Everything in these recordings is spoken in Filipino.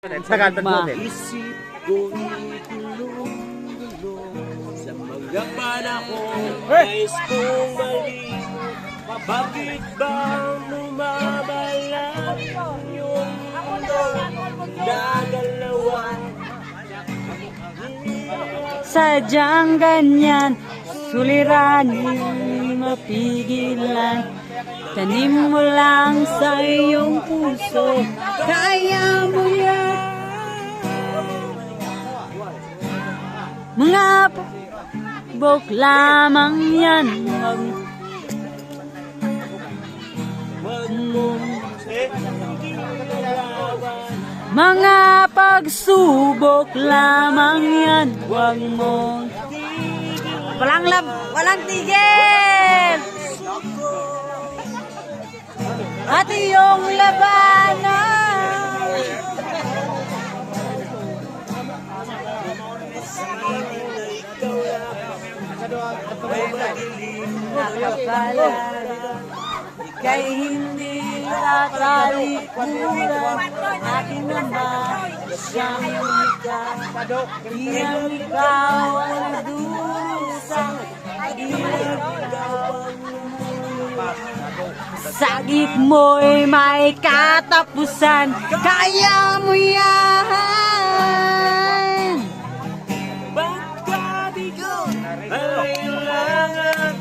Isip ko'y tulong-tulong sa mga panahon nais kong maliw. Bakit ba lumabalang yung mundo nagalawan? Sadyang ganyan, suliranin mapigilan. Tanim mo lang sa iyong puso, kaya mo yan. Mga bok lamang yan. Mga pagsubok lamang yan. Huwag mo. Walang tigil. At iyong labanan. Nakapalaran, ika'y hindi nakalikuran. Aking naman siyang lumikha, iyang ikaw ang nagdurusa, iyang ikaw ang sagip mo'y may katapusan, kaya mo yan. Pagkabigo ay kailangan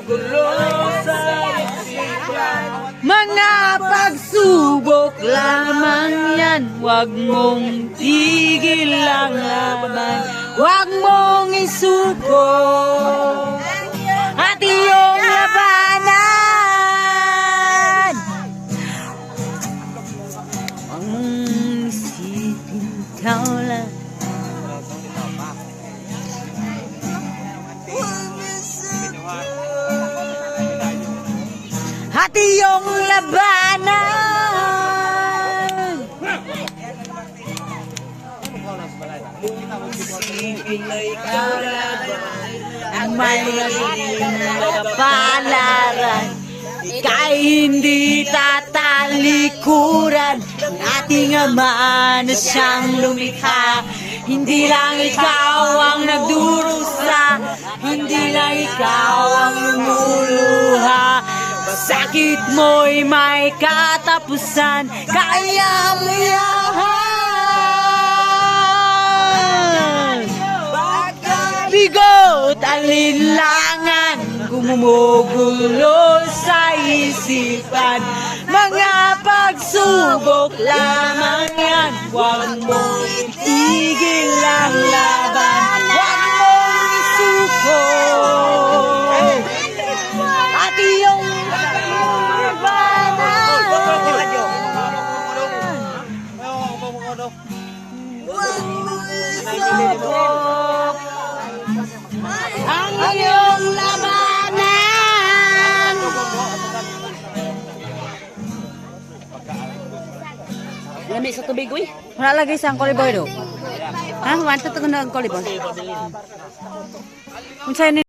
gulo sa isipan. Mga pagsubok lamang yan, huwag mong tigil ang laban, huwag mong isuko at iyong labanan. Ang isipin ikaw lang, at iyong labanan. Isipin na ikaw lang Ang may kapalaran, ika'y hindi tatalikuran. Ang ating Ama na siyang lumikha, hindi lang ikaw ang nagdurusa, hindi lang ikaw ang lumuluha. Sakit mo'y may katapusan, kaya mo yan. Bigot alinlangan, gumugulo sa isipan. Mga pagsubok lamang yan, huwag mong itigil ang laban, huwag mong isuko at iyong ang iyong labanan. Lami sa tubig, uy. Wala lagi sa koliboy do. Ha? Wanto to ng koliboy. Kung sa'yo